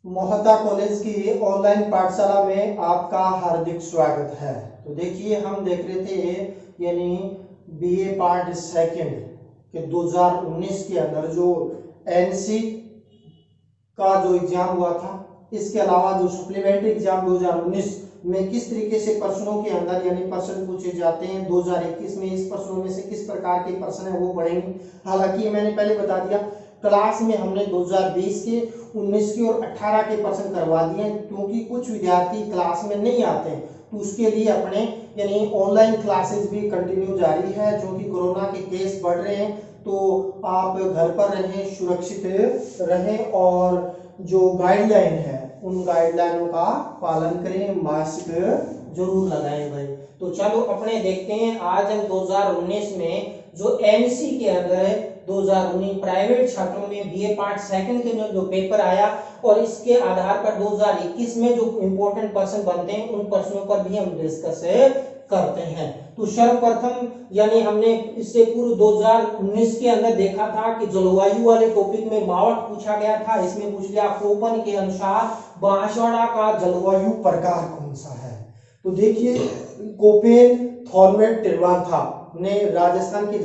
Mohta college की online पाठशाला में आपका हार्दिक स्वागत है। तो देखिए, हम देख रहे थे यानी बीए पार्ट सेकंड के 2019 के अंदर जो एनसी का जो एग्जाम हुआ था, इसके अलावा जो सप्लीमेंट्री एग्जाम 2019 में किस तरीके से प्रश्नों के अंदर यानी प्रश्न पूछे जाते हैं 2021 में, इस प्रश्नों में से किस प्रकार के प्रश्न है वो पढ़ेंगे। हालांकि मैंने पहले बता दिया, क्लास में हमने 2020 के, 19 के और 18 के प्रश्न करवा दिए, क्योंकि कुछ विद्यार्थी क्लास में नहीं आते हैं, तो उसके लिए अपने यानी ऑनलाइन क्लासेस भी कंटिन्यू जारी है। क्योंकि कोरोना के केस बढ़ रहे हैं, तो आप घर पर रहें, सुरक्षित रहें और जो गाइडलाइन है उन गाइडलाइनों का पालन करें, मास्क जरूर लगाएं भाई। तो चलो अपने देखते हैं, आज हम 2019 में जो एनसी के अंदर है 2019 प्राइवेट छात्रों में बीए पार्ट सेकंड के जो पेपर आया, और इसके आधार पर 2021 में जो इंपॉर्टेंट प्रश्न बनते हैं उन प्रश्नों पर भी हम डिस्कस करते हैं। तो सर्वप्रथम यानी हमने इससे पूर्व 2019 के अंदर देखा था कि जलवायु वाले टॉपिक में मावट पूछा गया था। इसमें पूछ लिया कोपन के अनुसार बांसवाड़ा का जलवायु प्रकार कौन सा है। तो देखिए, कोपेन थॉर्नवेट टिरवाथा ने राजस्थान की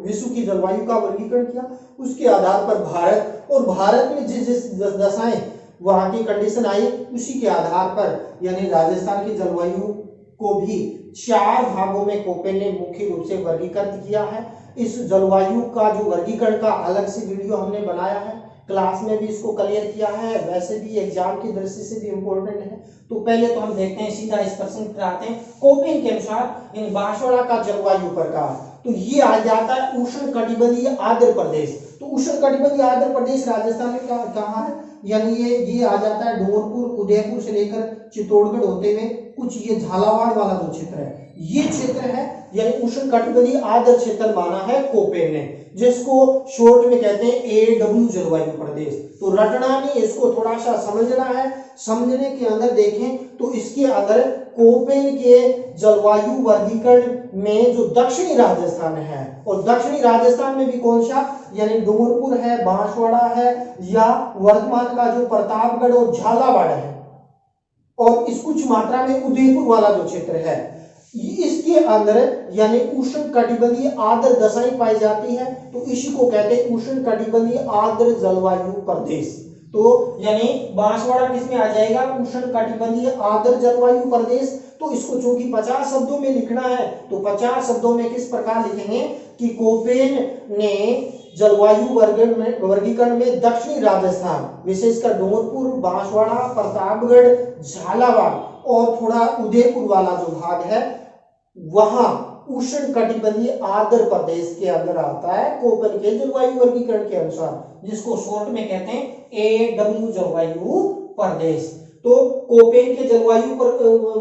विश्व की जलवायु का वर्गीकरण किया। उसके आधार पर भारत में जिस जिस दशाएं वहां की कंडीशन आई, उसी के आधार पर यानी राजस्थान की जलवायु को भी 4 भागों में कोपेन ने मुख्य रूप से वर्गीकृत किया है। इस जलवायु का जो वर्गीकरण का अलग से वीडियो हमने बनाया है, क्लास में भी इसको क्लियर किया है, वैसे भी एग्जाम की दृष्टि से भी इम्पोर्टेंट है। तो पहले तो हम देखते हैं, सीधा इस प्रश्न पर आते हैं। कोपेन के अनुसार इन बांसवाड़ा का जलवायु प्रकार, तो ये आ जाता है उष्ण कटिबंधीय आर्द्र प्रदेश। तो उष्ण कटिबंधीय आर्द्र प्रदेश राजस्थान में कहाँ है, यानी ये आ जाता है डूंगरपुर, उदयपुर से लेकर चित्तौड़गढ़ होते हुए कुछ ये झालावाड़ वाला जो क्षेत्र है, ये क्षेत्र है यानी उष्ण कटिबंधीय आर्द्र क्षेत्र माना है कोपेन ने, जिसको शॉर्ट में कहते हैं एडब्ल्यू जलवायु प्रदेश। तो रटना नहीं, इसको थोड़ा सा समझना है। समझने के अंदर देखें तो इसके अंदर कोपेन के जलवायु वर्गीकरण में जो दक्षिणी राजस्थान है, और दक्षिणी राजस्थान में भी कौन सा, यानी डूंगरपुर है, बांसवाड़ा है, या वर्तमान का जो प्रतापगढ़ और झालावाड़ है, और इस कुछ मात्रा में उदयपुर वाला जो क्षेत्र है, इसके अंदर यानी उष्ण कटिबंधीय आर्द्र दशाएं पाई जाती है। तो इसी को कहते हैं उष्ण कटिबंधीय आर्द्र जलवायु प्रदेश। तो यानी बांसवाड़ा किसमें आ जाएगा, उष्ण कटिबंधीय आर्द्र जलवायु प्रदेश। तो इसको चूंकि 50 शब्दों में लिखना है, तो 50 शब्दों में किस प्रकार लिखेंगे कि कोपेन ने जलवायु वर्गीकरण में दक्षिणी राजस्थान, विशेषकर डूंगरपुर, बांसवाड़ा, प्रतापगढ़, झालावाड़ और थोड़ा उदयपुर वाला जो भाग है, वहां उष्ण कटिबंधीय आर्द्र प्रदेश के अंदर आता है कोपेन के जलवायु वर्गीकरण के अनुसार, जिसको शॉर्ट में कहते हैं एडब्ल्यू जलवायु प्रदेश। तो कोपेन के जलवायु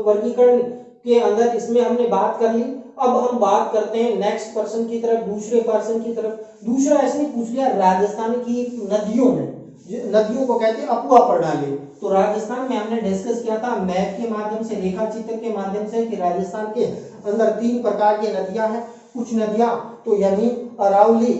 वर्गीकरण के अंदर इसमें हमने बात कर ली। अब हम बात करते हैं नेक्स्ट पर्सन की तरफ, दूसरे पर्सन की तरफ। दूसरा ऐसे पूछ लिया राजस्थान की नदियों में, नदियों को कहते हैं अपुआ प्रणाली। तो राजस्थान में हमने डिस्कस किया था मैप के माध्यम से, रेखा चित्र के माध्यम से, कि राजस्थान के अंदर 3 प्रकार की नदियां हैं। कुछ नदियां तो यानी अरावली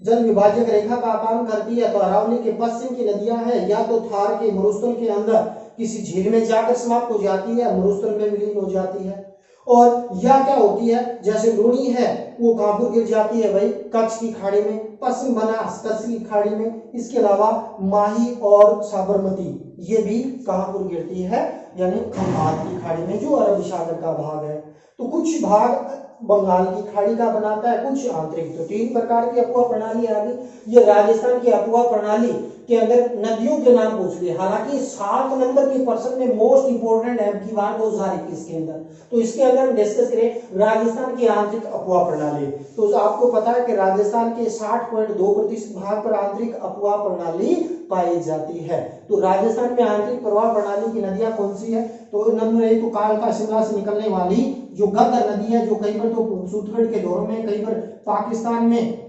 जल विभाजक रेखा का काम करती है, तो अरावली के पश्चिम की नदियां हैं, या तो थार के मरुस्थल के अंदर किसी झील में जाकर समाप्त हो जाती है, मरुस्थल में विलीन हो जाती है, और या क्या होती है, जैसे लूणी है वो कहां पर गिर जाती है भाई, कच्छ की खाड़ी में, पश्चिम बनास कच्छ की खाड़ी में। इसके अलावा माही और साबरमती ये भी कहां पर गिरती है, यानी खंभात की खाड़ी में, जो अरब सागर का भाग है। तो कुछ भाग बंगाल की खाड़ी का बनाता है, कुछ आंतरिक। तो 3 प्रकार की अपुआ प्रणाली आ गई। ये राजस्थान की अपुआ प्रणाली के अंदर नदियों के नाम पूछ लिए। हालांकि 7 नंबर के प्रश्न में मोस्ट इंपोर्टेंट है की बार 2021 के अंदर, तो इसके अंदर हम डिस्कस करें राजस्थान की आंतरिक अपुआ प्रणाली। तो आपको पता है कि राजस्थान के 60.2% भाग पर आंतरिक अपुआ प्रणाली पाई जाती है। तो राजस्थान में आंतरिक प्रवाह प्रणाली की नदियां कौन सी है, तो नंबर 1 तो कालका शिमला से निकलने वाली जो गद्दर नदी है, जो कई बार तो सूतगढ़ के दौरों में, कई बार पाकिस्तान में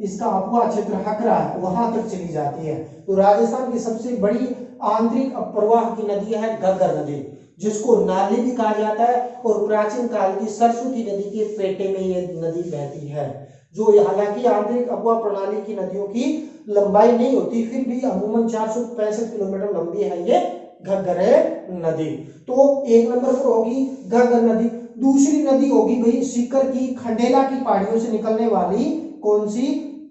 इसका अपुआ क्षेत्र हकरा है, वहां तक चली जाती है। तो राजस्थान की सबसे बड़ी आंतरिक प्रवाह की नदी है गद्दर नदी, जिसको नाली भी कहा जाता है, और प्राचीन काल की सरस्वती नदी के पेटे में ये नदी बहती है। जो हालांकि आंतरिक अपुआ प्रणाली की नदियों की लंबाई नहीं होती, फिर भी अमूमन 465 किलोमीटर लंबी है ये घग्गर नदी। तो एक नंबर पर होगी घग्गर नदी। दूसरी नदी होगी भाई सीकर की खंडेला की पहाड़ियों से निकलने वाली कौन सी,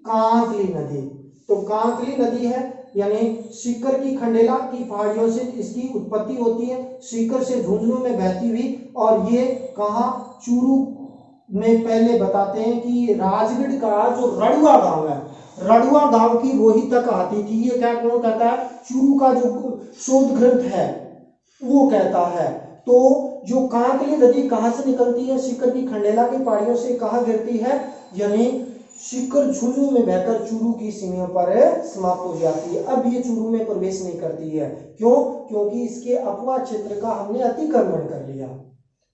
कांकली नदी। तो कांकली नदी है, यानी सीकर की खंडेला की पहाड़ियों से इसकी उत्पत्ति होती है, सीकर से झुंझुनू में बहती हुई, और ये कहाँ, चूरू में पहले बताते हैं कि राजगढ़ का जो रड़ुआ गांव है, रड़ुआ गांव की रोही तक आती थी। ये क्या कौन कहता है, चूरू का जो शोध ग्रंथ है वो कहता है। तो जो कांकली नदी कहाँ से निकलती है, सीकर की खंडेला की पहाड़ियों से कहाँ गिरती है, यानी सीकर झुंझुनू में बहकर चूरू की सीमा पर समाप्त हो जाती है। अब ये चूरू में प्रवेश नहीं करती है, क्यों, क्योंकि इसके अपवा क्षेत्र का हमने अतिक्रमण कर लिया,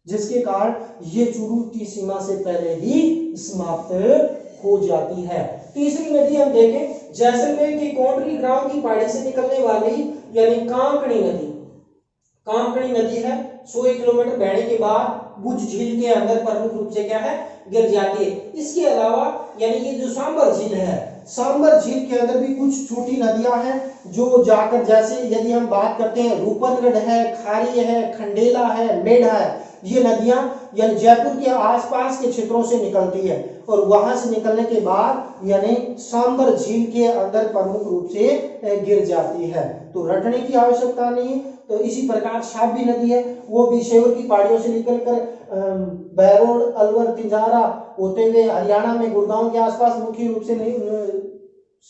जिसके कारण ये चूरू की सीमा से पहले ही समाप्त हो जाती है। तीसरी नदी हम देखें, जैसलमेर की कोंडरी ग्राम की पहाड़ी से निकलने वाली यानी कांकणी नदी। कांकणी नदी है 100 किलोमीटर बहने के बाद भुज झील के अंदर प्रमुख रूप से क्या है, गिर जाती है। इसके अलावा यानी ये जो सांबर झील है, सांबर झील के अंदर भी कुछ छोटी नदियां हैं जो जाकर, जैसे यदि हम बात करते हैं रूपनगढ़ है, खारी है, खंडेला है, मेढा है, ये नदियां यानी जयपुर के आसपास के क्षेत्रों से निकलती है, और वहां से निकलने के बाद यानी सांबर झील के अंदर प्रमुख रूप से गिर जाती है। तो रटने की आवश्यकता नहीं। तो इसी प्रकार शाबी नदी है, वो भी शेवर की पहाड़ियों से निकलकर बैरोड, अलवर, तिजारा होते हुए हरियाणा में गुड़गांव के आसपास मुख्य रूप से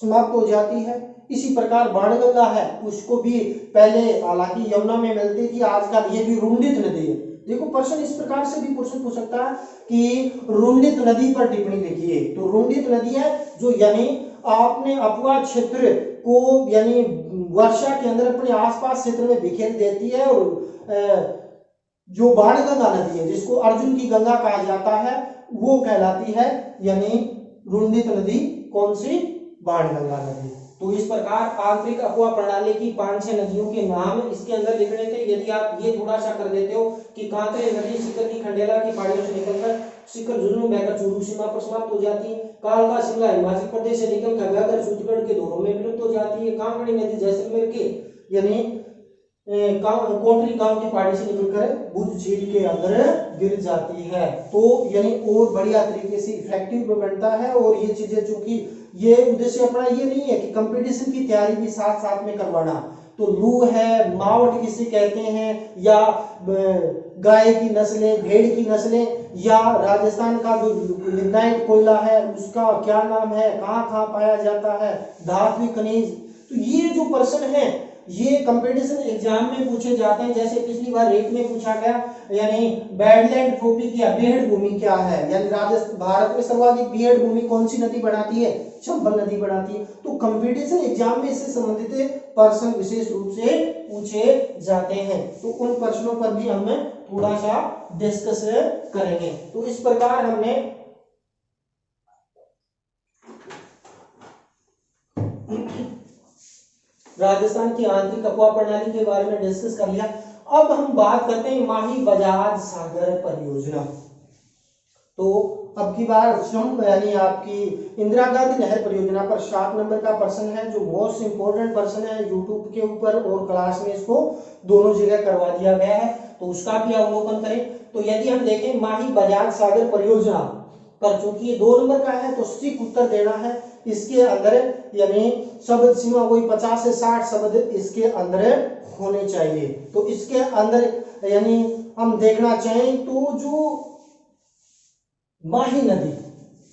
समाप्त हो जाती है। इसी प्रकार बाणगंगा है, उसको भी पहले हालांकि यमुना में मिलती थी, आजकल ये भी रुंडित नदी है। देखो प्रश्न इस प्रकार से भी प्रश्न पूछ सकता है कि रुंडित नदी पर टिप्पणी लिखिए। तो रुंडित नदी है जो यानी आपने अपवा क्षेत्र को यानी वर्षा के अंदर अपने आसपास क्षेत्र में बिखेर देती है, और जो बाणगंगा नदी है जिसको अर्जुन की गंगा कहा जाता है वो कहलाती है यानी रुंडित नदी। कौन सी, बाणगंगा नदी। तो इस प्रकार आंतरिक अपवा प्रणाली की 5-6 नदियों के नाम इसके अंदर लिखने थे। यदि आप ये थोड़ा सा कर देते हो कि कांकरी नदी सीकर की खंडेला की पहाड़ियों से निकलकर सीकर झुंझुनू बहकर चूरू सीमा पर समाप्त हो जाती है। कालका शिमला हिमाचल प्रदेश से निकलकर बहकर छत्तीसगढ़ के दोनों में विलुप्त हो जाती है। कांकड़ी नदी जैसलमेर के यानी कोटरी गांव की पहाड़ी से निकलकर भुज झील के अंदर गिर जाती है। तो यानी और बढ़िया तरीके से इफेक्टिव बनता है। और ये चीजें चूंकि ये उद्देश्य अपना ये नहीं है कि कंपटीशन की तैयारी भी साथ साथ में करवाना। तो लू है, मावट किसे कहते हैं, या गाय की नस्लें, भेड़ की नस्लें, या राजस्थान का जो लिग्नाइट कोयला है उसका क्या नाम है, कहाँ कहाँ पाया जाता है, धात्विक खनिज। तो ये जो प्रश्न है ये कंपटीशन एग्जाम में पूछे जाते हैं। जैसे पिछली बार रेट में पूछा गया यानी बैडलैंड ट्रॉफी क्या, बेहड़ भूमि क्या है, यानी राजस्थान भारत में सर्वाधिक बेहड़ भूमि कौन सी नदी बनाती है, चंबल नदी बनाती है। तो कंपटीशन एग्जाम में इससे संबंधित प्रश्न विशेष रूप से पूछे जाते हैं। तो उन प्रश्नों पर भी हम थोड़ा सा डिस्कस करेंगे। तो इस प्रकार हमने राजस्थान की आंतरिक अपवा प्रणाली के बारे में डिस्कस कर लिया। अब हम बात करते हैं माही बजाज सागर परियोजना। तो अब की बार हम यानी आपकी इंदिरा गांधी नहर परियोजना पर 7 नंबर का प्रश्न है जो मोस्ट इंपोर्टेंट प्रश्न है यूट्यूब के ऊपर, और क्लास में इसको दोनों जगह करवा दिया गया है। तो उसका भी अवलोकन करें। तो यदि हम देखें माही बजाज सागर परियोजना पर, चूंकि ये 2 नंबर का है तो सटीक उत्तर देना है। इसके अंदर यानी शब्द सीमा वही 50 से 60 शब्द इसके अंदर होने चाहिए। तो इसके अंदर यानी हम देखना चाहें तो जो माही नदी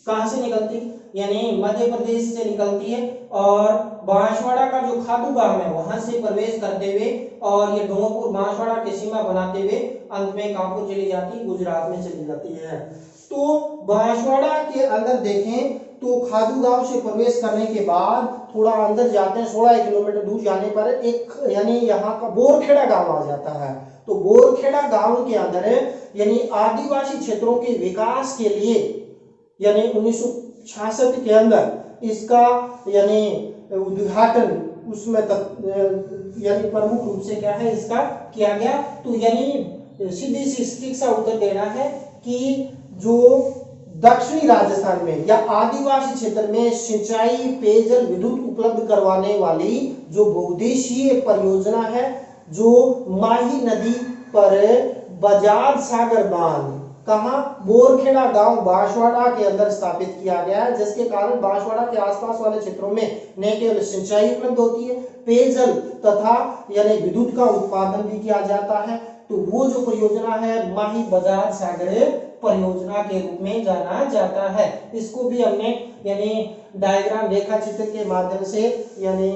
कहां से निकलती, यानी मध्य प्रदेश से निकलती है, और बांसवाड़ा का जो खातू गांव है वहां से प्रवेश करते हुए और ये डोंगरपुर बांसवाड़ा की सीमा बनाते हुए अंत में कानपुर चली जाती, गुजरात में चली जाती है। तो बांसवाड़ा के अंदर देखें तो खादू गांव से प्रवेश करने के बाद थोड़ा अंदर जाते हैं, 16 किलोमीटर दूर जाने पर एक यानी यहाँ का बोरखेड़ा गांव आ जाता है। तो बोरखेड़ा गांव के अंदर यानी आदिवासी क्षेत्रों के विकास के लिए यानी 1966 के अंदर इसका यानी उद्घाटन उसमें यानी प्रमुख रूप से क्या है इसका किया गया। तो यानी सीधी सी सटीक सा उत्तर देना है कि जो दक्षिणी राजस्थान में या आदिवासी क्षेत्र में सिंचाई पेयजल विद्युत उपलब्ध करवाने वाली जो बहुउद्देशीय परियोजना है, जो माही नदी पर बजाज सागर बांध कहां बोरखेड़ा गांव बांसवाड़ा के अंदर स्थापित किया गया है, जिसके कारण बांसवाड़ा के आसपास वाले क्षेत्रों में न केवल सिंचाई उपलब्ध होती है, पेयजल तथा यानी विद्युत का उत्पादन भी किया जाता है। तो वो जो परियोजना है माही बजाज सागर परियोजना के रूप में जाना जाता है। इसको भी हमने यानी डायग्राम रेखा चित्र के माध्यम से यानी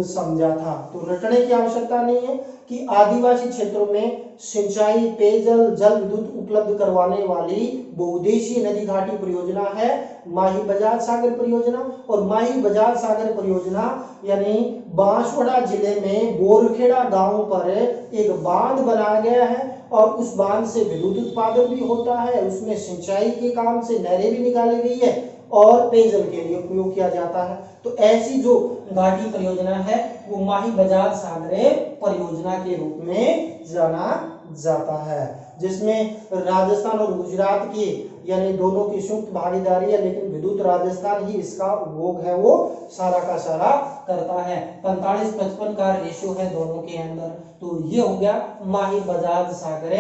समझा था, तो रटने की आवश्यकता नहीं है कि आदिवासी क्षेत्रों में सिंचाई पेयजल जल विद्युत उपलब्ध करवाने वाली बहुउद्देशीय नदी घाटी परियोजना है माही बजाज सागर परियोजना। और माही बजाज सागर परियोजना यानी बांसवाड़ा जिले में बोरखेड़ा गांव पर एक बांध बनाया गया है और उस बांध से विद्युत उत्पादन भी होता है, उसमें सिंचाई के काम से नहरें भी निकाली गई है और पेयजल के लिए उपयोग किया जाता है। तो ऐसी जो घाटी परियोजना है वो माही बजाज सागर परियोजना के रूप में जाना जाता है, जिसमें राजस्थान और गुजरात की यानी दोनों की संयुक्त भागीदारी है, लेकिन विद्युत राजस्थान ही इसका उपभोग है वो सारा का सारा करता है। 45-55 का रेशियो है दोनों के अंदर। तो ये हो गया माही बजाज सागर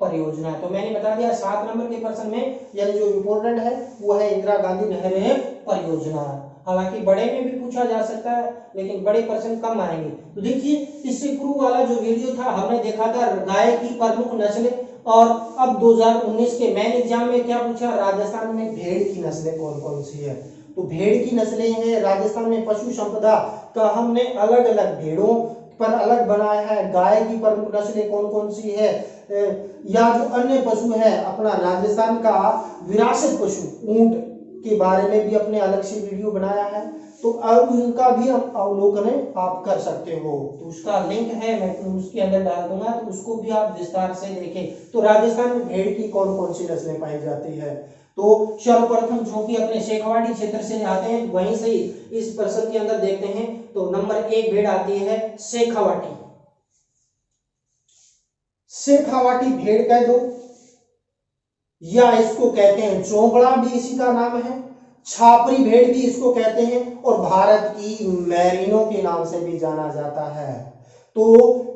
परियोजना। तो मैंने बता दिया 7 नंबर के प्रश्न में यानी जो इम्पोर्टेंट है वो है इंदिरा गांधी नहर परियोजना। हालांकि बड़े में भी पूछा जा सकता है लेकिन बड़े प्रश्न कम आएंगे। तो देखिए इससे पूर्व वाला जो वीडियो था हमने देखा था गाय की प्रमुख नस्लें, और अब 2019 के मेन एग्जाम में क्या पूछा, राजस्थान में भेड़ की नस्लें कौन कौन सी है। तो भेड़ की नस्लें हैं राजस्थान में पशु संपदा का हमने अलग अलग भेड़ों पर अलग बनाया है। गाय की प्रमुख नस्लें कौन कौन सी है, या जो अन्य पशु है अपना राजस्थान का विरासत पशु ऊंट के बारे में भी अपने अलग से वीडियो बनाया है, तो अब उनका भी हम अवलोकन आप कर सकते हो। तो उसका लिंक है मैं उसके अंदर डाल दूंगा, तो उसको भी आप विस्तार से देखें। तो राजस्थान में भेड़ की कौन कौन सी नस्लें पाई जाती है। तो सर्वप्रथम जो कि अपने शेखावाटी क्षेत्र से आते हैं वहीं से इस प्रश्न के अंदर देखते हैं। तो नंबर 1 भेड़ आती है शेखावाटी। शेखावाटी भेड़ कह दो या इसको कहते हैं चौकड़ा भी इसी का नाम है, छापरी भेड़ भी इसको कहते हैं, और भारत की मैरिनो के नाम से भी जाना जाता है। तो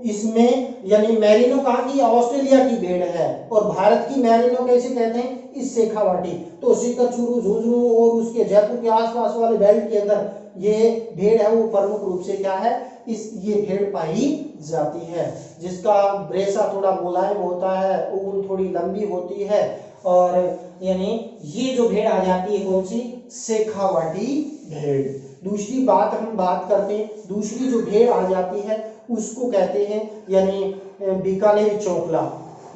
इसमें यानी मैरिनो कहाँ की, ऑस्ट्रेलिया की भेड़ है, और भारत की मैरिनो कैसे कहते हैं, इस शेखावाटी। तो सीकर चूरू झुंझुनू और उसके जयपुर के आसपास वाले बेल्ट के अंदर ये भेड़ है वो प्रमुख रूप से क्या है, ये भेड़ पाई जाती है, जिसका रेशा थोड़ा मुलायम होता है, ऊन थोड़ी लंबी होती है, और यानी ये जो भेड़ आ जाती है कौन सी, शेखावाटी भेड़। दूसरी बात हम बात करते हैं, दूसरी जो भेड़ आ जाती है उसको कहते हैं यानी बीकानेरी चौकला,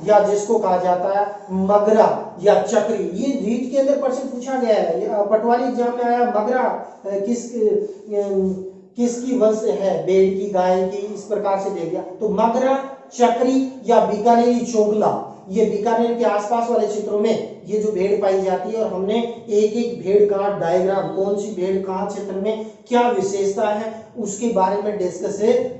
या जिसको कहा जाता है मगरा या चक्री। ये रीट के अंदर प्रश्न पूछा गया है, पटवारी एग्जाम में आया, मगरा किसकी वंश है, भेड़ की, गाय की, इस प्रकार से दे दिया। तो मगरा, चक्री या बीकानेरी चौकला, ये बीकानेर के आसपास वाले क्षेत्रों में ये जो भेड़ पाई जाती है, और हमने एक एक भेड़ का डायग्राम, कौन सी भेड़ कहाँ क्षेत्र में क्या विशेषता है उसके बारे में डिस्कस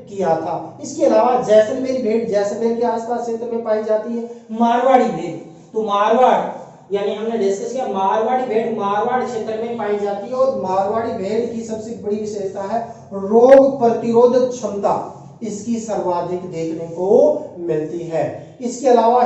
किया था। इसके अलावा जैसलमेर भेड़ जैसलमेर के आसपास क्षेत्र में पाई जाती है। मारवाड़ी भेड़, तो मारवाड़ यानी हमने डिस्कस किया, मारवाड़ी भेड़ मारवाड़ क्षेत्र में पाई जाती है, और मारवाड़ी भेड़ की सबसे बड़ी विशेषता है रोग प्रतिरोधक क्षमता, इसकी सर्वाधिक देखने को मिलती है। इसके अलावा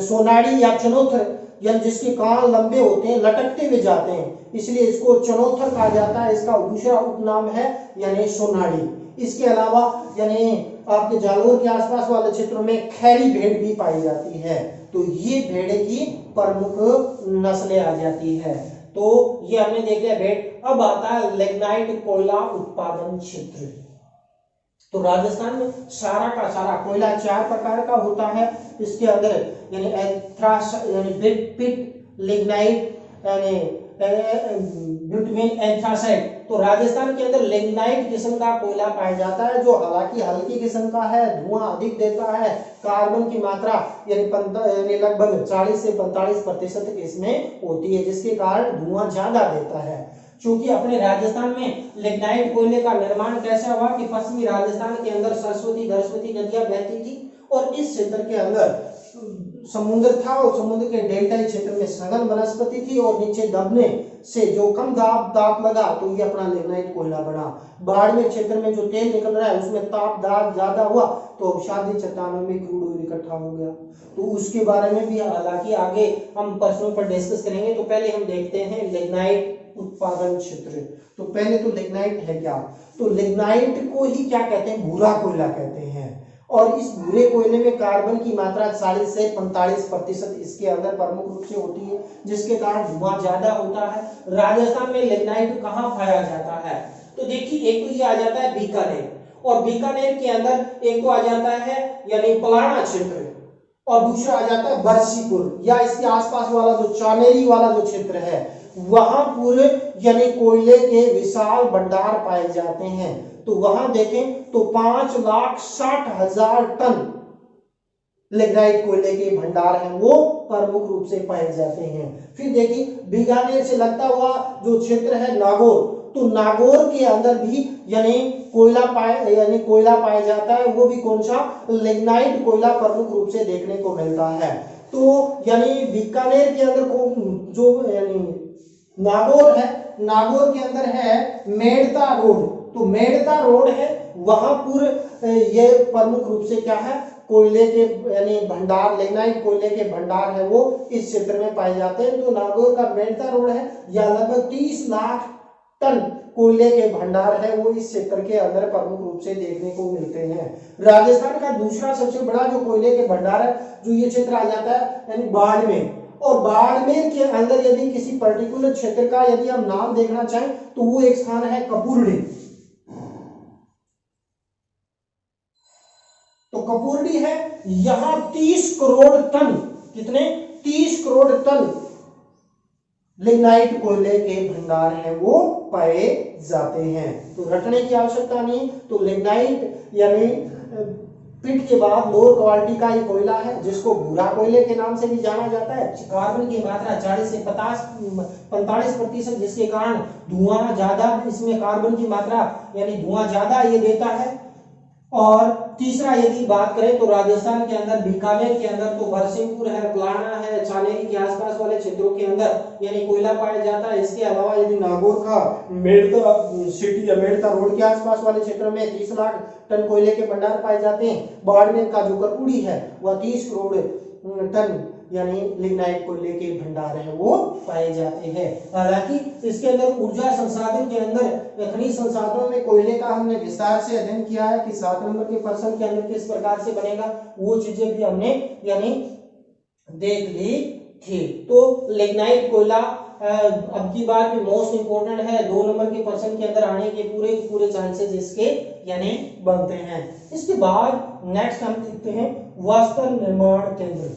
सोनाड़ी या चनोथर, यानी जिसके कान लंबे होते हैं, लटकते हुए जाते हैं, इसलिए इसको चनोथर कहा जाता है। इसका दूसरा उपनाम है यानी सोनाड़ी। इसके अलावा यानी आपके जालोर के आसपास वाले क्षेत्रों में खैरी भेड़ भी पाई जाती है। तो ये भेड़ की प्रमुख नस्लें आ जाती है। तो ये हमने देख लिया भेड़। अब आता है लिग्नाइट कोयला उत्पादन क्षेत्र। तो राजस्थान में सारा का सारा कोयला 4 प्रकार का होता है। इसके अंदर यानी एंथ्रास यानी पिट, लिग्नाइट यानी बिटुमेन, एंथ्रासाइट। तो राजस्थान के अंदर लिग्नाइट किस्म का कोयला पाया जाता है, जो हालांकि हल्की किस्म का है, धुआं अधिक देता है, कार्बन की मात्रा यानी लगभग 40 से 45% इसमें होती है, जिसके कारण धुआं ज्यादा देता है। क्योंकि अपने राजस्थान में लिग्नाइट कोयले का निर्माण कैसा हुआ कि पश्चिमी राजस्थान के अंदर सरस्वती नदियां बहती थी, और इस क्षेत्र के अंदर समुद्र था और समुद्र के डेल्टाई क्षेत्र में सघन वनस्पति थी और नीचे दबने से जो कम दाब लगा तो ये अपना लिग्नाइट कोयला बना। बाड़मेर क्षेत्र में जो तेल निकल रहा है उसमें ताप दाब ज्यादा हुआ तो अवसादी चट्टानों में क्रूड ऑयल इकट्ठा हो गया। तो उसके बारे में भी हालांकि आगे हम प्रश्नों पर डिस्कस करेंगे। तो पहले हम देखते हैं लिग्नाइट उत्पादन क्षेत्र। तो पहले तो लिग्नाइट है क्या? तो लिग्नाइट को ही क्या कहते हैं? भूरा कोयला कहते हैं। और इस भूरे कोयले में कार्बन की मात्रा 40 से 45% इसके अंदर प्रमुख रूप से होती है, जिसके कारण धुआं ज्यादा होता है। राजस्थान में लिग्नाइट कहाँ पाया जाता है? तो देखिए, एक तो ये आ जाता है बीकानेर, और बीकानेर के अंदर एक तो आ जाता है यानी पलाना क्षेत्र, और दूसरा आ जाता है बरसीपुर या इसके आसपास वाला जो चानेरी वाला जो क्षेत्र है, वहां पूरे यानी कोयले के विशाल भंडार पाए जाते हैं। तो वहां देखें तो 5,60,000 टन लिग्नाइट कोयले के भंडार हैं वो प्रमुख रूप से पाए जाते हैं। फिर देखिए, बीकानेर से लगता हुआ जो क्षेत्र है नागौर, तो नागौर के अंदर भी यानी कोयला पाया जाता है। वो भी कौन सा? लिग्नाइट कोयला प्रमुख रूप से देखने को मिलता है। तो यानी बीकानेर के अंदर जो यानी नागौर है, नागौर के अंदर है मेड़ता रोड। तो मेड़ता रोड है, वहां पूरे ये प्रमुख रूप से क्या है? कोयले के यानी भंडार, लिग्नाइट कोयले के भंडार है वो इस क्षेत्र में पाए जाते हैं। तो नागौर का मेड़ता रोड है, या लगभग 30 लाख टन कोयले के भंडार है वो इस क्षेत्र के अंदर प्रमुख रूप से देखने को मिलते हैं। राजस्थान का दूसरा सबसे बड़ा जो कोयले के भंडार है जो ये क्षेत्र आ जाता है यानी बाड़मेर। और बाड़मेर के अंदर यदि किसी पर्टिकुलर क्षेत्र का यदि हम नाम देखना चाहें तो वो एक स्थान है कपूरडी। तो कपूरडी है, यहां 30 करोड़ टन, कितने? 30 करोड़ टन लिग्नाइट कोयले के भंडार हैं वो पाए जाते हैं। तो रटने की आवश्यकता नहीं। तो लिग्नाइट यानी पिट के बाद लोअर क्वालिटी का ये कोयला है जिसको भूरा कोयले के नाम से भी जाना जाता है। कार्बन की मात्रा 40 से 45%, जिसके कारण धुआं ज्यादा, इसमें कार्बन की मात्रा यानी धुआं ज्यादा ये देता है। और तीसरा यदि बात करें तो राजस्थान के अंदर बीकानेर के अंदर तो बरसिंहपुर है, पलाना है, चानेरी के आसपास वाले क्षेत्रों के अंदर यानी कोयला पाया जाता है। इसके अलावा यदि नागौर का मेड़ता सिटी या मेड़ता रोड के आसपास वाले क्षेत्रों में 30 लाख टन कोयले के भंडार पाए जाते हैं। बाड़मेर का जो कपूरडी है वह 30 करोड़ टन यानी लिग्नाइट कोयले के भंडार है वो पाए जाते हैं। हालांकि इसके अंदर ऊर्जा संसाधन के अंदर खनिज संसाधनों में कोयले का हमने विस्तार से अध्ययन किया है कि 7 नंबर के प्रश्न के अंदर किस प्रकार से बनेगा, वो चीजें भी हमने यानी देख ली थी। तो लिग्नाइट कोयला अब की बार भी मोस्ट इंपोर्टेंट है, 2 नंबर के प्रश्न के अंदर आने के पूरे चांसेस इसके यानी बनते हैं। इसके बाद नेक्स्ट हम देखते हैं वस्त्र निर्माण केंद्र।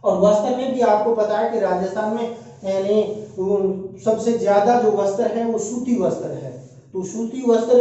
और वस्त्र में भी आपको पता है कि राजस्थान में यानी सबसे ज्यादा जो वस्त्र है वो सूती वस्त्र है। तो सूती वस्त्र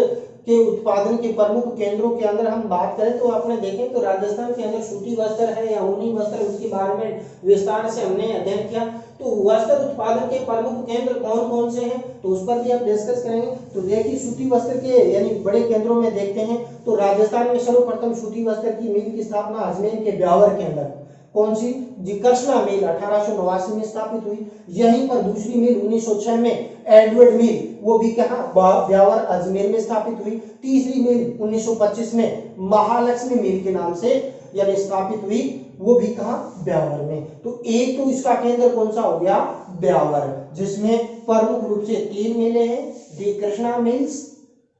के उत्पादन के प्रमुख केंद्रों के अंदर हम बात करें तो आपने देखें तो राजस्थान के अंदर सूती वस्त्र है या ऊनी वस्त्र, उसके बारे में विस्तार से हमने अध्ययन किया। तो वस्त्र उत्पादन के प्रमुख केंद्र कौन कौन से हैं तो उस पर भी हम डिस्कस करेंगे। तो देखिए, सूती वस्त्र के यानी बड़े केंद्रों में देखते हैं तो राजस्थान में सर्वप्रथम सूती वस्त्र की मिल की स्थापना अजमेर के ब्यावर के अंदर, कौन सी? जी कृष्णा मिल 1889 में स्थापित हुई। यहीं पर दूसरी मिल 1906 में एडवर्ड मिल, वो भी कहाँ? ब्यावर अजमेर में स्थापित हुई। तीसरी मिल 1925 में महालक्ष्मी मिल के नाम से यानी स्थापित हुई, वो भी कहाँ? ब्यावर में। तो एक तो इसका केंद्र कौन सा हो गया? ब्यावर, जिसमें प्रमुख रूप से 3 मिलें हैं, दी कृष्णा मिल्स,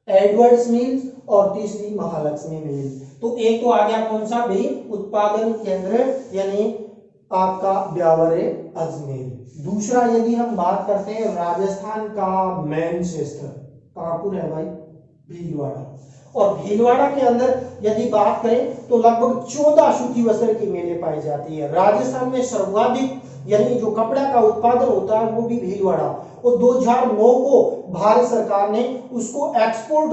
एडवर्ड्स मिल्स और तीसरी महालक्ष्मी मिल। तो एक तो आ गया कौन सा भी उत्पादन केंद्र यानी आपका ब्यावर अजमेर। दूसरा यदि हम बात करते हैं राजस्थान का मेन क्षेत्र कहां है भाई? भीलवाड़ा। और भीलवाड़ा के अंदर यदि बात करें तो लगभग 14 सूती वस्त्र की मिलें पाई जाती है। राजस्थान में सर्वाधिक यानी जो कपड़ा का उत्पादन होता है वो भी भीलवाड़ा। और 2009 को भारत सरकार ने उसको एक्सपोर्ट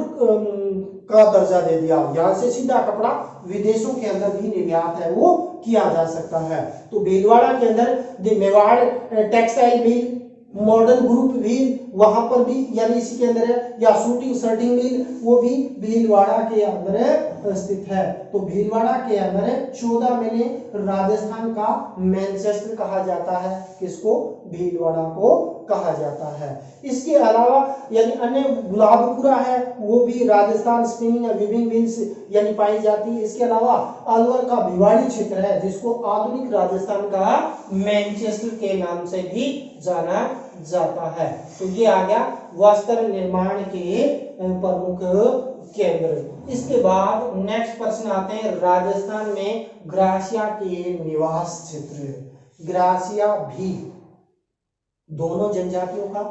का दर्जा दे दिया। यहाँ से सीधा कपड़ा विदेशों के अंदर भी निर्यात है वो किया जा सकता है। तो भीलवाड़ा के अंदर the Mewar textile mill modern group Bhil वहां पर भी यानी इसी के अंदर है, या शूटिंग शर्टिंग मिल वो भी भीलवाड़ा के अंदर स्थित है। तो भीलवाड़ा के अंदर 14 मिलें राजस्थान का मैनचेस्टर कहा जाता है, किसको? भीलवाड़ा को कहा जाता है। इसके अलावा यानी अन्य गुलाबपुरा है वो भी राजस्थान स्पिनिंग या वीविंग मिल्स यानी पाई जाती है। इसके अलावा अलवर का भिवाड़ी क्षेत्र है जिसको आधुनिक राजस्थान का मैनचेस्टर के नाम से भी जाना जाता है। तो ये आ गया वस्त्र निर्माण के प्रमुख केंद्र। इसके बाद नेक्स्ट प्रश्न आते हैं राजस्थान में ग्रासिया के निवास क्षेत्र। ग्रासिया भी दोनों जनजातियों का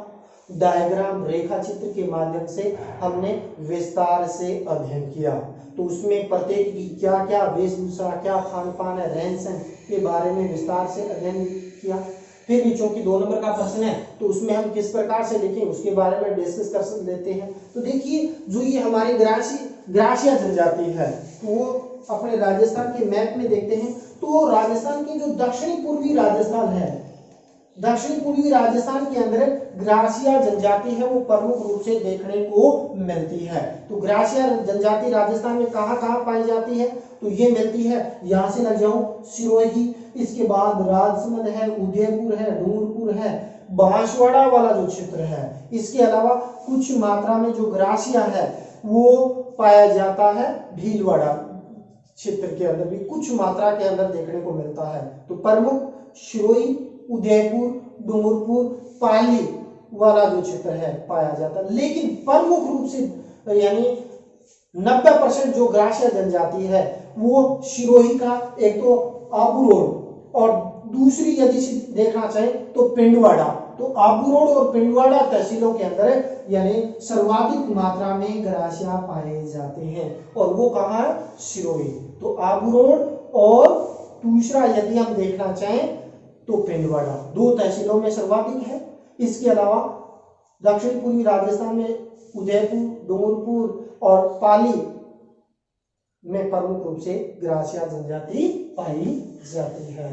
डायग्राम रेखा चित्र के माध्यम से हमने विस्तार से अध्ययन किया। तो उसमें प्रत्येक की क्या क्या वेशभूषा, क्या खान पान है, रहन सहन के बारे में विस्तार से अध्ययन किया। फिर भी चूंकि 2 नंबर का प्रश्न है तो उसमें हम किस प्रकार से लिखें उसके बारे में डिस्कस कर लेते हैं। तो देखिए जो ये हमारी ग्रासिया जनजाति है वो अपने राजस्थान के मैप में देखते हैं तो राजस्थान की जो दक्षिणी पूर्वी राजस्थान है, दक्षिण पूर्वी राजस्थान के अंदर ग्रासिया जनजाति है वो प्रमुख रूप से देखने को मिलती है। तो ग्रासिया जनजाति राजस्थान में कहाँ पाई जाती है? तो ये मिलती है, यहाँ से लग जाऊं, सिरोही, इसके बाद राजसमंद है, उदयपुर है, डूंगरपुर है, बांसवाड़ा वाला जो क्षेत्र है। इसके अलावा कुछ मात्रा में जो ग्रासिया है वो पाया जाता है भीलवाड़ा क्षेत्र के अंदर भी कुछ मात्रा के अंदर देखने को मिलता है। तो प्रमुख सिरोही, उदयपुर, डूंगरपुर, पाली वाला जो क्षेत्र है पाया जाता है। लेकिन प्रमुख रूप से यानी 90% जो ग्रासिया जनजाति है वो सिरोही का एक तो आबू रोड और दूसरी यदि देखना चाहें तो पिंडवाड़ा। तो आबू रोड और पिंडवाड़ा तहसीलों के अंदर यानी सर्वाधिक मात्रा में ग्रासिया पाए जाते हैं और वो कहाँ है? सिरोही। तो आबू रोड और दूसरा यदि हम देखना चाहें तो पिंडवाड़ा, 2 तहसीलों में सर्वाधिक है। इसके अलावा दक्षिण पूर्वी राजस्थान में उदयपुर, डूंगरपुर और पाली में प्रमुख रूप से ग्रासिया जनजाति पाई जाती है।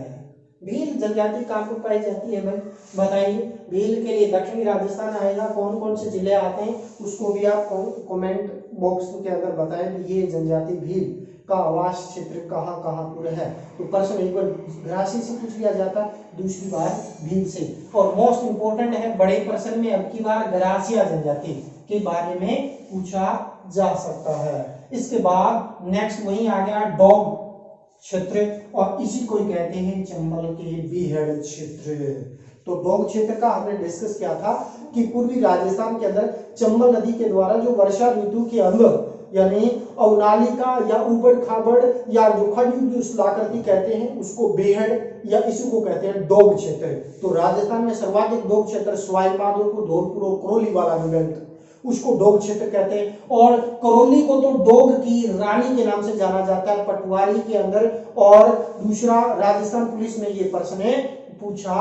भील जनजाति कहाँ पर पाई जाती है भाई बताइए? भील के लिए दक्षिणी राजस्थान आएगा, कौन कौन से जिले आते हैं उसको भी आप कमेंट बॉक्स के अंदर बताएं कि ये जनजाति भील का आवास क्षेत्र कहाँ पर है। तो प्रश्न एक बार ग्रासिया से पूछ लिया जाता है, दूसरी बार भील से। और मोस्ट इंपोर्टेंट है बड़े प्रश्न में अब की बार ग्रासिया जनजाति के बारे में पूछा जा सकता है। इसके बाद नेक्स्ट वही आ गया डोग क्षेत्र और इसी को कहते हैं चंबल के बीहड़ क्षेत्र। तो डोग क्षेत्र का हमने डिस्कस किया था कि पूर्वी राजस्थान के अंदर चंबल नदी के द्वारा जो वर्षा ऋतु के अंदर यानी अवनालिका या उबड़ खाबड़ या जो खड़युक्त स्थलाकृति कहते हैं उसको बेहड़ या इसी को कहते हैं डोग क्षेत्र। तो राजस्थान में सर्वाधिक डोग क्षेत्र सवाई माधोपुर, धौलपुर और करौली वाला जो बेल्ट उसको डोग क्षेत्र कहते हैं। और करौली को तो डोग की रानी के नाम से जाना जाता है पटवारी के अंदर। और दूसरा राजस्थान पुलिस में ये प्रश्न पूछा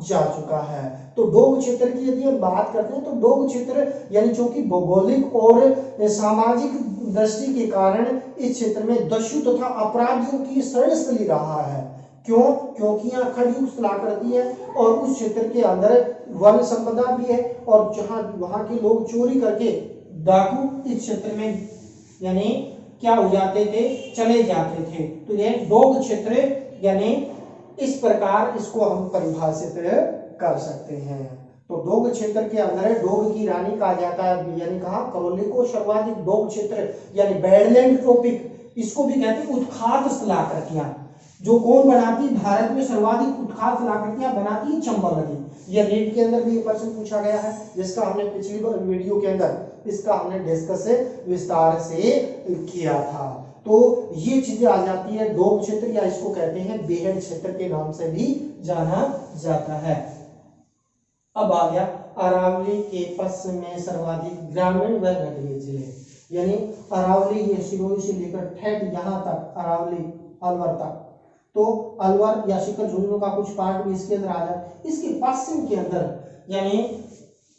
जा चुका है। तो डोग क्षेत्र की यदि हम बात करते हैं तो डोग क्षेत्र यानी चूंकि भौगोलिक और सामाजिक दृष्टि के कारण इस क्षेत्र में दस्यु तथा अपराधियों की शरणस्थली रहा है। क्यों? क्योंकि यहाँ खड़युक्त स्थलाकृति है और उस क्षेत्र के अंदर वन संपदा भी है और जहाँ वहां के लोग चोरी करके डाकू इस क्षेत्र में यानी क्या हो जाते थे? चले जाते थे। तो यह डोग क्षेत्र यानी इस प्रकार इसको हम परिभाषित कर सकते हैं। तो डोग क्षेत्र के अंदर डोग की रानी कहा जाता है यानी कहा करौली को सर्वाधिक डोग क्षेत्र यानी बैडलैंड ट्रॉपिक इसको भी कहते हैं उत्खात स्थलाकृतियां जो कौन बनाती? भारत में सर्वाधिक उत्खात स्थलाकृतियां बनाती है चंबल नदी। यह नीट के अंदर भी ये प्रश्न पूछा गया है जिसका हमने पिछली वीडियो के अंदर इसका हमने डिस्कस विस्तार से किया था। तो ये चीजें आ जाती है डोग क्षेत्र या इसको कहते हैं बेहड़ क्षेत्र के नाम से भी जाना जाता है। अब आ गया अरावली के पश्चिम में सर्वाधिक ग्रामीण व नगरीय जिले यानी अरावली ये सिरोही से लेकर ठेठ यहाँ तक अरावली अलवर तक। तो अलवर या शिखर झुंझुनू का कुछ पार्ट भी इसके अंदर आ जाए। इसके पश्चिम के अंदर यानी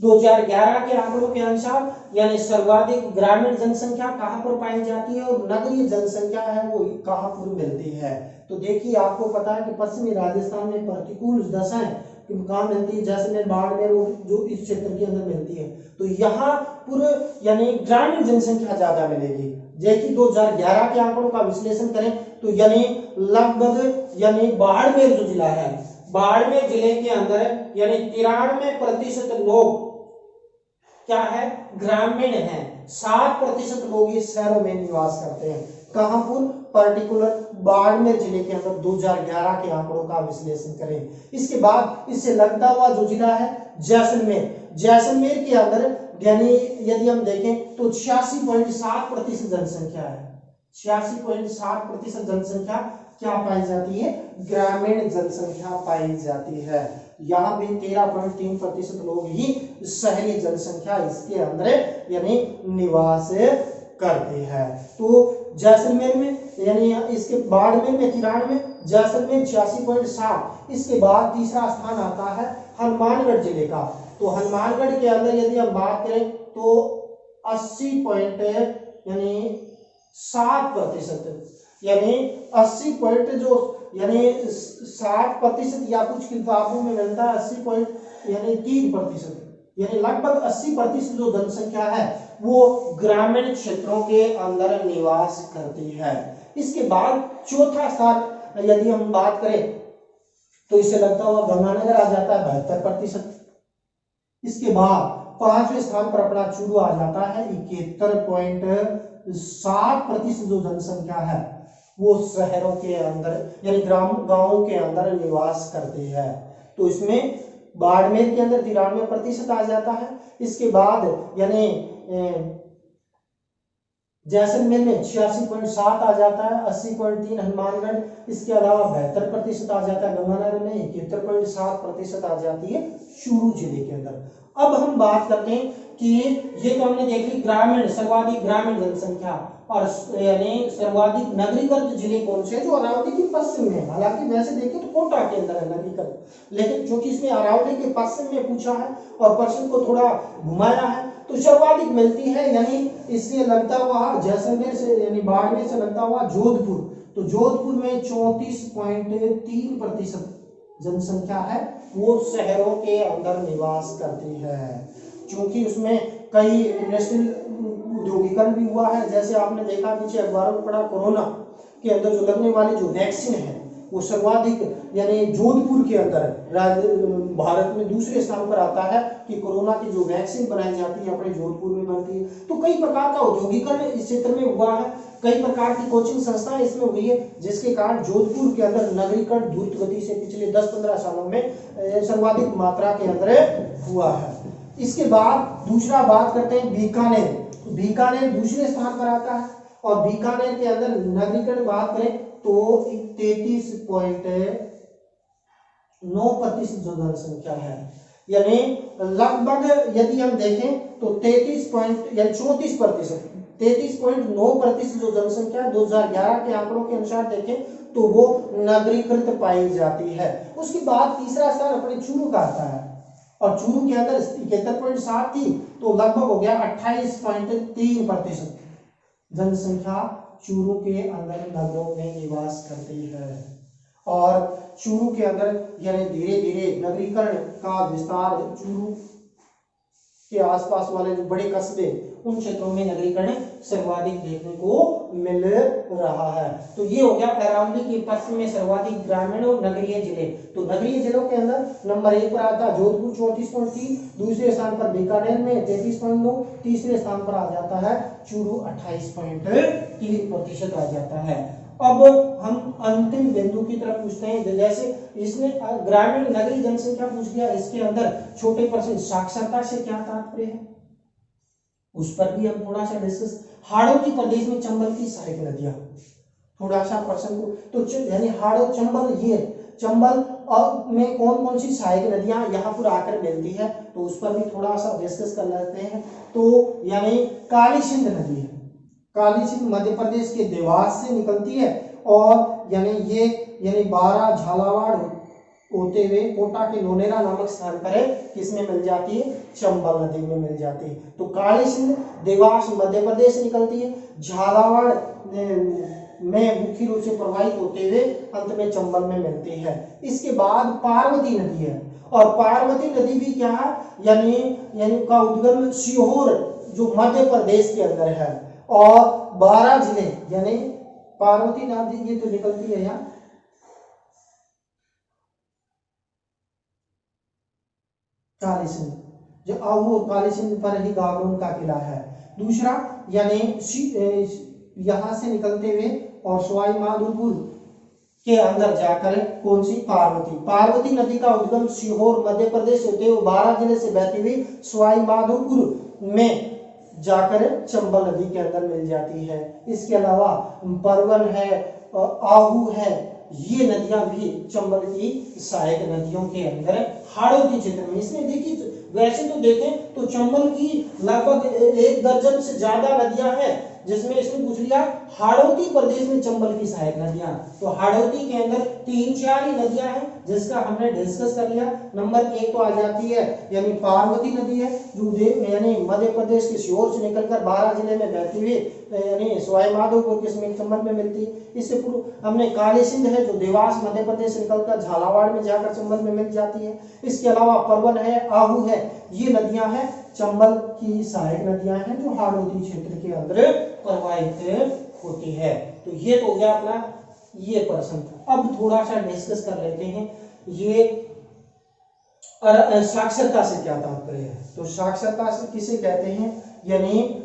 2011 के आंकड़ों के अनुसार यानी सर्वाधिक ग्रामीण जनसंख्या कहाँ पर पाई जाती है और नगरीय जनसंख्या है वो कहाँ पर मिलती है। तो देखिए आपको पता है कि पश्चिमी राजस्थान में प्रतिकूल दशाएं कहाँ मिलती है, जैसलमेर बाड़मेर जो इस क्षेत्र के अंदर मिलती है। तो यहाँ पूरे यानी ग्रामीण जनसंख्या ज्यादा मिलेगी। जैसे 2011 के आंकड़ों का विश्लेषण करें तो यानी लगभग यानी बाड़मेर जो जिला है, बाड़मेर जिले के अंदर यानी 93% लोग क्या है, ग्रामीण हैं। 7% लोग इस शहरों में निवास करते हैं। कहां पर, पर्टिकुलर बाड़मेर जिले के अंदर 2011 के आंकड़ों का विश्लेषण करें। इसके बाद इससे लगता हुआ जो जिला है जैसलमेर, जैसलमेर के अंदर यानी यदि हम देखें तो 86.7% जनसंख्या है। 86.7% जनसंख्या क्या पाई जाती है, ग्रामीण जनसंख्या पाई जाती है। यहाँ भी 13.3% लोग ही शहरी जनसंख्या इसके अंदर यानी निवास करते हैं। तो जैसलमेर में यानी इसके बाड़मेर में 93, जैसलमेर 86.7। इसके बाद तीसरा स्थान आता है हनुमानगढ़ जिले का। तो हनुमानगढ़ के अंदर यदि हम बात करें तो 80 यानी 7%, यानी 80 पॉइंट जो यानी 60% या कुछ किताबों में मिलता है 80 यानी 3%, यानी लगभग 80% जो जनसंख्या है वो ग्रामीण क्षेत्रों के अंदर निवास करती है। इसके बाद चौथा स्थान यदि हम बात करें तो इसे लगता हुआ गंगानगर आ जाता है 72%। इसके बाद पांचवें स्थान पर अपना चूरू आ जाता है 71.7% जो जनसंख्या है वो शहरों के अंदर यानी गांवों के अंदर निवास करती है। तो इसमें बाड़मेर के अंदर 93% आ जाता है। इसके बाद यानी जैसलमेर में 86.7 आ जाता है, 80.3 हनुमानगढ़, इसके अलावा 72% आ जाता है गंगानगर में, 71.7% आ जाती है चूरू जिले के अंदर। अब हम बात करते हैं कि ये तो हमने देख ली ग्रामीण, सर्वाधिक ग्रामीण जनसंख्या और यानी सर्वाधिक नगरीकृत जिले कौन से हैं, जो अरावली के पश्चिम में। हालांकि वैसे देखें तो कोटा के अंदर है नगरीकृत, लेकिन क्योंकि इसमें अरावली के पश्चिम में पूछा है और प्रश्न को थोड़ा घुमाया है तो सर्वाधिक मिलती है, यानी इसलिए लगता हुआ जैसलमेर से यानी बाड़मेर से लगता हुआ जोधपुर। तो जोधपुर में 34.3% जनसंख्या है वो शहरों के अंदर निवास करती है। क्योंकि उसमें कई इंडस्ट्रियल औद्योगिकरण भी हुआ है। जैसे आपने देखा पीछे अखबारों में पढ़ा, कोरोना के अंदर जो लगने वाली जो वैक्सीन है वो सर्वाधिक यानी जोधपुर के अंदर भारत में दूसरे स्थान पर आता है कि कोरोना की जो वैक्सीन बनाई जाती है अपने जोधपुर में बनती है। तो कई प्रकार का औद्योगिकरण इस क्षेत्र में हुआ है, कई प्रकार की कोचिंग संस्थाएं इसमें हुई है, जिसके कारण जोधपुर के अंदर नगरीकरण द्रुत गति से पिछले 10-15 सालों में सर्वाधिक मात्रा के अंदर हुआ है। इसके बाद दूसरा बात करते हैं बीकानेर। बीकानेर दूसरे स्थान पर आता है और बीकानेर के अंदर नगरीकरण बात करें तो 33.9% जो जनसंख्या है, यानी लगभग यदि हम देखें तो 33.9% जो जनसंख्या 2011 के आंकड़ों के अनुसार देखें तो वो नगरीकृत पाई जाती है। उसके बाद तीसरा स्थान अपने चूरू का आता है और चूरू के अंदर 71.7 थी तो लगभग हो गया 28.3% जनसंख्या चूरू के अंदर नगरों में निवास करती है। और चूरू के अंदर यानी धीरे धीरे नगरीकरण का विस्तार चूरू के आसपास वाले जो बड़े कस्बे उन क्षेत्रों में नगरीकरण सर्वाधिक देखने को मिल रहा है। तो ये हो गया अरावली के पश्चिम में सर्वाधिक ग्रामीण और नगरीय जिले। तो नगरीय जिलों के अंदर नंबर 1 पर आता है जोधपुर 34.3, दूसरे स्थान पर बीकानेर में 33.9, तीसरे स्थान पर आ जाता है चूरू 28.3% आ जाता है। अब हम अंतिम बिंदु की तरफ पूछते हैं। जैसे इसने ग्रामीण नगरीय जनसंख्या पूछ दिया, इसके अंदर छोटे प्रश्न साक्षरता से क्या तात्पर्य है उस पर भी हम थोड़ा सा डिस्कस। हाड़ौती प्रदेश में चंबल की सहायक नदियां, थोड़ा सा प्रश्न को तो यानी हाड़ौ चंबल, ये चंबल और में कौन कौन सी सहायक नदियां यहाँ पर आकर मिलती है तो उस पर भी थोड़ा सा डिस्कस कर लेते हैं। तो यानी काली सिंध नदी है, काली सिंध मध्य प्रदेश के देवास से निकलती है और यानी ये यानी बारा झालावाड़ होते हुए कोटा के लोनेरा नामक स्थान पर है, किसमें मिल जाती है, चंबल नदी में मिल जाती है। तो काली सिंध देवास मध्य प्रदेश से निकलती है, झालावाड़ में मुख्य रूप से प्रवाहित होते हुए अंत में चंबल में मिलती है। इसके बाद पार्वती नदी है, और पार्वती नदी भी क्या है, यानी यानी का उद्गम सीहोर जो मध्य प्रदेश के अंदर है, और 12 जिले यानी पार्वती नदी ये तो निकलती है यहाँ काली सिंध, जो आहू और काली सिंध पर ही गागरोन का किला है। दूसरा यानी यहाँ से निकलते हुए और सवाई माधोपुर के अंदर जाकर कौन सी पार्वती, पार्वती नदी का उद्गम सीहोर मध्य प्रदेश होते हुए 12 जिले से बहती हुई सवाई माधोपुर में जाकर चंबल नदी के अंदर मिल जाती है। इसके अलावा परवन है, आहू है, ये नदियां भी चंबल की सहायक नदियों के अंदर हाड़ौती क्षेत्र में। इसमें देखिए वैसे तो देखें तो चंबल की लगभग 1 दर्जन से ज्यादा नदियां हैं, जिसमें इसमें पूछ लिया हाड़ौती प्रदेश में चंबल की सहायक नदियां, तो हाड़ौती के अंदर 3-4 ही नदियां हैं जिसका हमने डिस्कस कर लिया। नंबर 1 तो आ जाती है यानी पार्वती नदी है, जो यानी मध्य प्रदेश के सीहोर से निकलकर 12 जिले में बहती हुई यानी सवाई माधोपुर के समीप चंबल में मिलती। इससे पूर्व हमने काली सिंध है जो देवास मध्य प्रदेश से निकलकर झालावाड़ में जाकर चंबल में मिल जाती है। इसके अलावा परवन है, आहू है, ये नदियां हैं चंबल की सहायक नदियां हैं जो हाड़ौती क्षेत्र के अंदर प्रवाहित होती है। तो ये तो हो गया अपना ये प्रश्न। अब थोड़ा सा डिस्कस कर लेते हैं ये साक्षरता से क्या तात्पर्य है। तो साक्षरता से किसे कहते हैं, यानी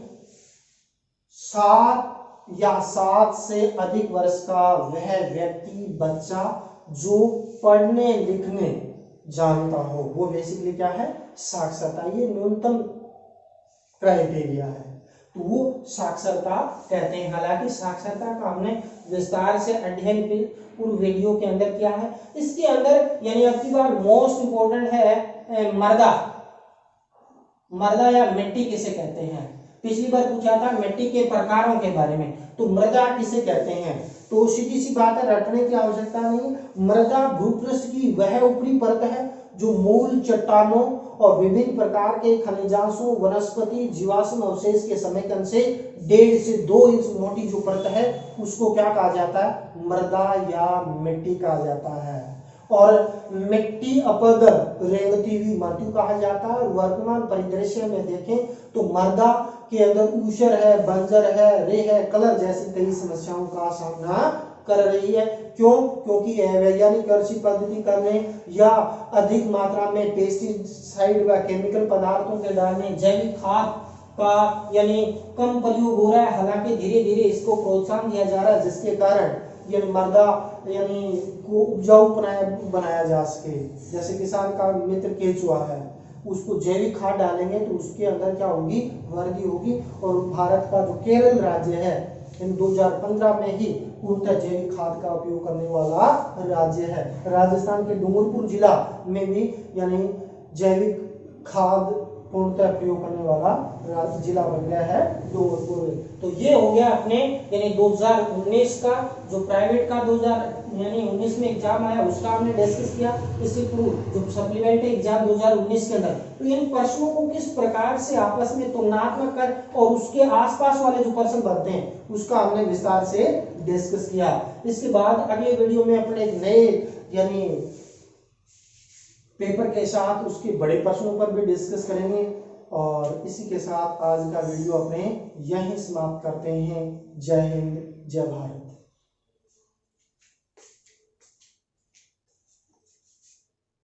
7 या 7 से अधिक वर्ष का वह व्यक्ति बच्चा जो पढ़ने लिखने जानता हो, वो बेसिकली क्या है, साक्षरता। ये न्यूनतम क्राइटेरिया है, तो वो साक्षरता कहते हैं। हालांकि साक्षरता का हमने विस्तार से अध्ययन पूर्व वीडियो के अंदर किया है। इसके अंदर यानी अब की बार मोस्ट इंपोर्टेंट है मृदा, मृदा या मिट्टी किसे कहते हैं। पिछली बार पूछा था मिट्टी के प्रकारों के बारे में, तो मृदा किसे कहते हैं, तो सीधी सी बात है, रटने की आवश्यकता नहीं। मृदा भूपृष्ठ की वह ऊपरी परत है जो मूल चट्टानों और विभिन्न प्रकार के खनिजांशों, वनस्पति, जीवाश्म अवशेष के समेकन से 1.5 से 2 इंच मोटी जो परत है उसको क्या कहा जाता है, मृदा या मिट्टी कहा जाता है। और मिट्टी अपगर रेंगती हुई मृत्यु कहा जाता है। वर्तमान परिदृश्य में देखें तो मृदा के अंदर ऊसर है, बंजर है, रे है, कलर जैसी कई समस्याओं का सामना कर रही है। क्यों? क्योंकि वैज्ञानिक कृषि पद्धति करने या अधिक मात्रा में पेस्टिसाइड व केमिकल पदार्थों के डालने, जैविक खाद का यानी कम प्रयोग हो रहा है। हालांकि धीरे धीरे इसको प्रोत्साहन दिया जा रहा है, जिसके कारण ये मृदा यानी को उपजाऊ बनाया जा सके। जैसे किसान का मित्र केचुआ है, उसको जैविक खाद डालेंगे तो उसके अंदर क्या होगी, वृद्धि होगी। और भारत का जो केरल राज्य है इन 2015 में ही पूर्णतः जैविक खाद का उपयोग करने वाला राज्य है। राजस्थान के डूंगरपुर जिला में भी यानी जैविक खाद पूर्णतः प्रयोग करने वाला जिला बन गया है डूंगरपुर। तो ये हो गया अपने यानी 2019 का जो प्राइवेट का 2019 में एग्जाम आया उसका हमने डिस्कस किया। इससे पूर्व जो सप्लीमेंट्री एग्जाम 2019 के अंदर, तो इन प्रश्नों को किस प्रकार से आपस में तुलनात्मक कर और उसके आसपास वाले जो प्रश्न बनते हैं उसका हमने विस्तार से डिस्कस किया। इसके बाद अगले वीडियो में अपने एक नए यानी पेपर के साथ उसके बड़े प्रश्नों पर भी डिस्कस करेंगे। और इसी के साथ आज का वीडियो अपने यहीं समाप्त करते हैं। जय हिंद, जय भारत।